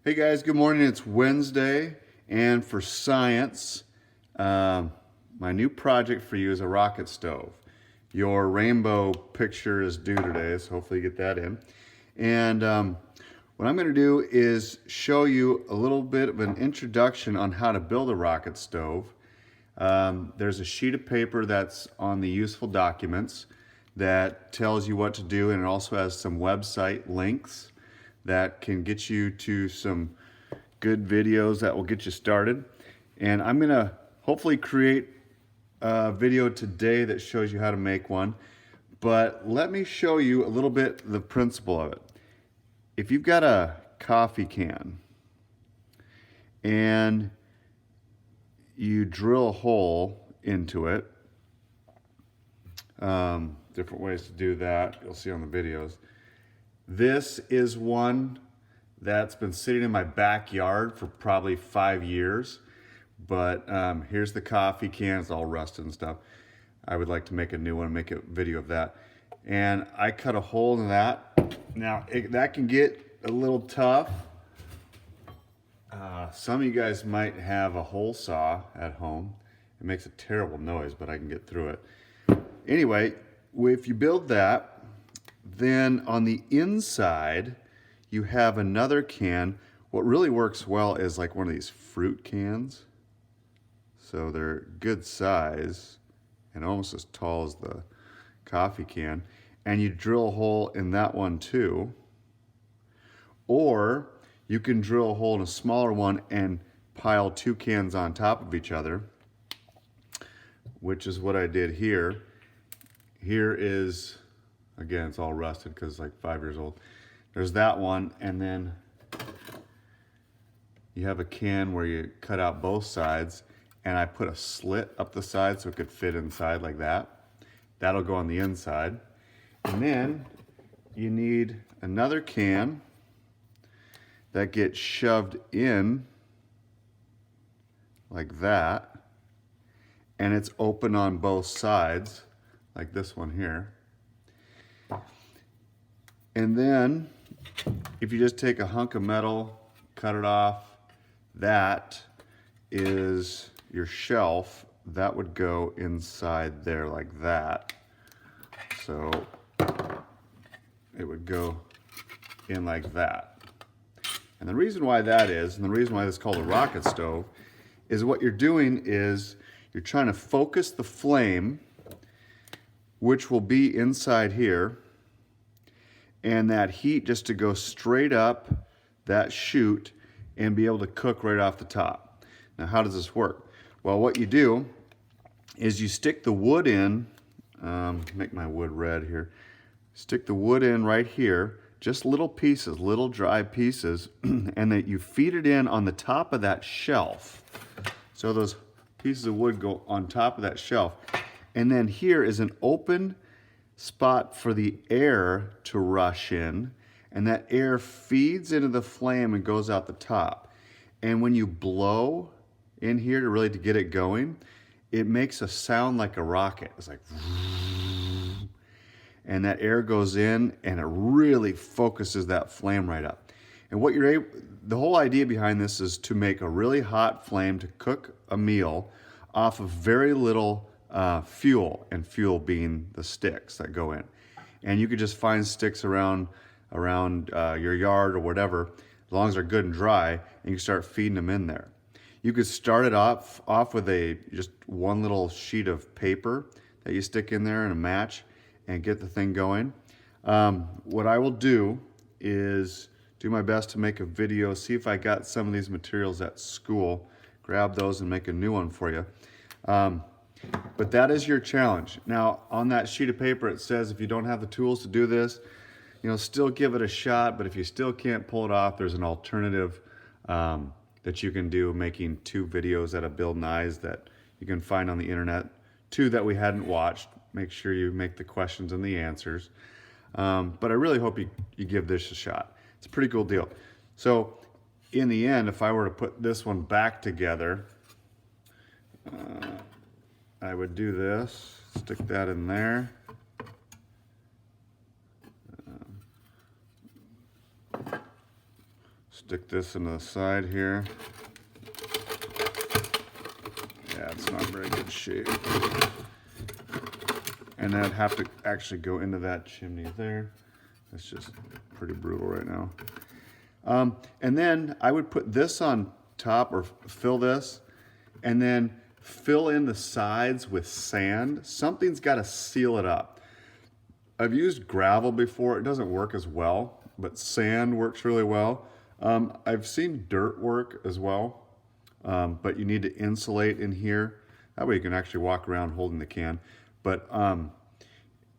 Hey guys, good morning. It's Wednesday, and for science, my new project for you is a rocket stove. Your rainbow picture is due today, so hopefully you get that in. And what I'm going to do is show you a little bit of an introduction on how to build a rocket stove. There's a sheet of paper that's on the useful documents that tells you what to do, and it also has some website links that can get you to some good videos that will get you started. And I'm gonna hopefully create a video today that shows you how to make one. But let me show you a little bit the principle of it. If you've got a coffee can and you drill a hole into it, different ways to do that, you'll see on the videos. This is one that's been sitting in my backyard for probably 5 years, but here's the coffee can. It's all rusted and stuff. I would like to make a new one, make a video of that. And I cut a hole in that. Now, that can get a little tough. Some of you guys might have a hole saw at home. It makes a terrible noise, but I can get through it. Anyway, if you build that, then on the inside, you have another can. What really works well is like one of these fruit cans. So they're good size and almost as tall as the coffee can. And you drill a hole in that one too. Or you can drill a hole in a smaller one and pile 2 cans on top of each other, which is what I did here. Here is, again, it's all rusted because it's like 5 years old. There's that one, and then you have a can where you cut out both sides, and I put a slit up the side so it could fit inside like that. That'll go on the inside. And then you need another can that gets shoved in like that, and it's open on both sides, like this one here. And then if you just take a hunk of metal, cut it off, that is your shelf. That would go inside there like that. So it would go in like that. And the reason why that is, and the reason why this is called a rocket stove, is what you're doing is you're trying to focus the flame, which will be inside here, and that heat just to go straight up that chute and be able to cook right off the top. Now, how does this work? Well, what you do is you stick the wood in, make my wood red here, stick the wood in right here, just little pieces, little dry pieces, and that you feed it in on the top of that shelf. So those pieces of wood go on top of that shelf. And then here is an open spot for the air to rush in, and that air feeds into the flame and goes out the top. And when you blow in here to get it going, it makes a sound like a rocket. It's like, and that air goes in and it really focuses that flame right up. And what you're able, the whole idea behind this is to make a really hot flame to cook a meal off of very little fuel, and fuel being the sticks that go in. And you could just find sticks around your yard or whatever, as long as they're good and dry, and you can start feeding them in there. You could start it off with just one little sheet of paper that you stick in there and a match and get the thing going. What I will do is do my best to make a video, see if I got some of these materials at school, grab those and make a new one for you. But that is your challenge. Now, on that sheet of paper, it says if you don't have the tools to do this, still give it a shot. But if you still can't pull it off, there's an alternative that you can do, making 2 videos that have build knives that you can find on the internet, 2 that we hadn't watched. Make sure you make the questions and the answers. But I really hope you give this a shot. It's a pretty cool deal. So in the end, if I were to put this one back together, I would do this, stick that in there. stick this into the side here. Yeah, it's not very good shape. And then I'd have to actually go into that chimney there. It's just pretty brutal right now. And then I would put this on top, or fill this, and then fill in the sides with sand. Something's got to seal it up. I've used gravel before. It doesn't work as well, but sand works really well. I've seen dirt work as well, but you need to insulate in here. That way you can actually walk around holding the can. But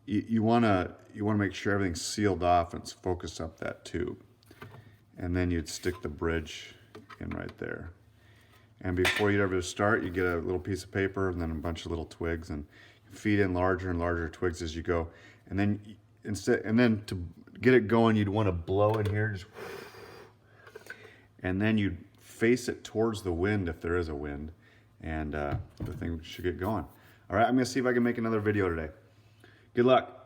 you wanna make sure everything's sealed off and it's focused up that tube. And then you'd stick the bridge in right there. And before you'd ever start, you get a little piece of paper and then a bunch of little twigs, and feed in larger and larger twigs as you go. And then to get it going, you'd want to blow in here, just, and then you'd face it towards the wind if there is a wind, and the thing should get going. All right, I'm gonna see if I can make another video today. Good luck.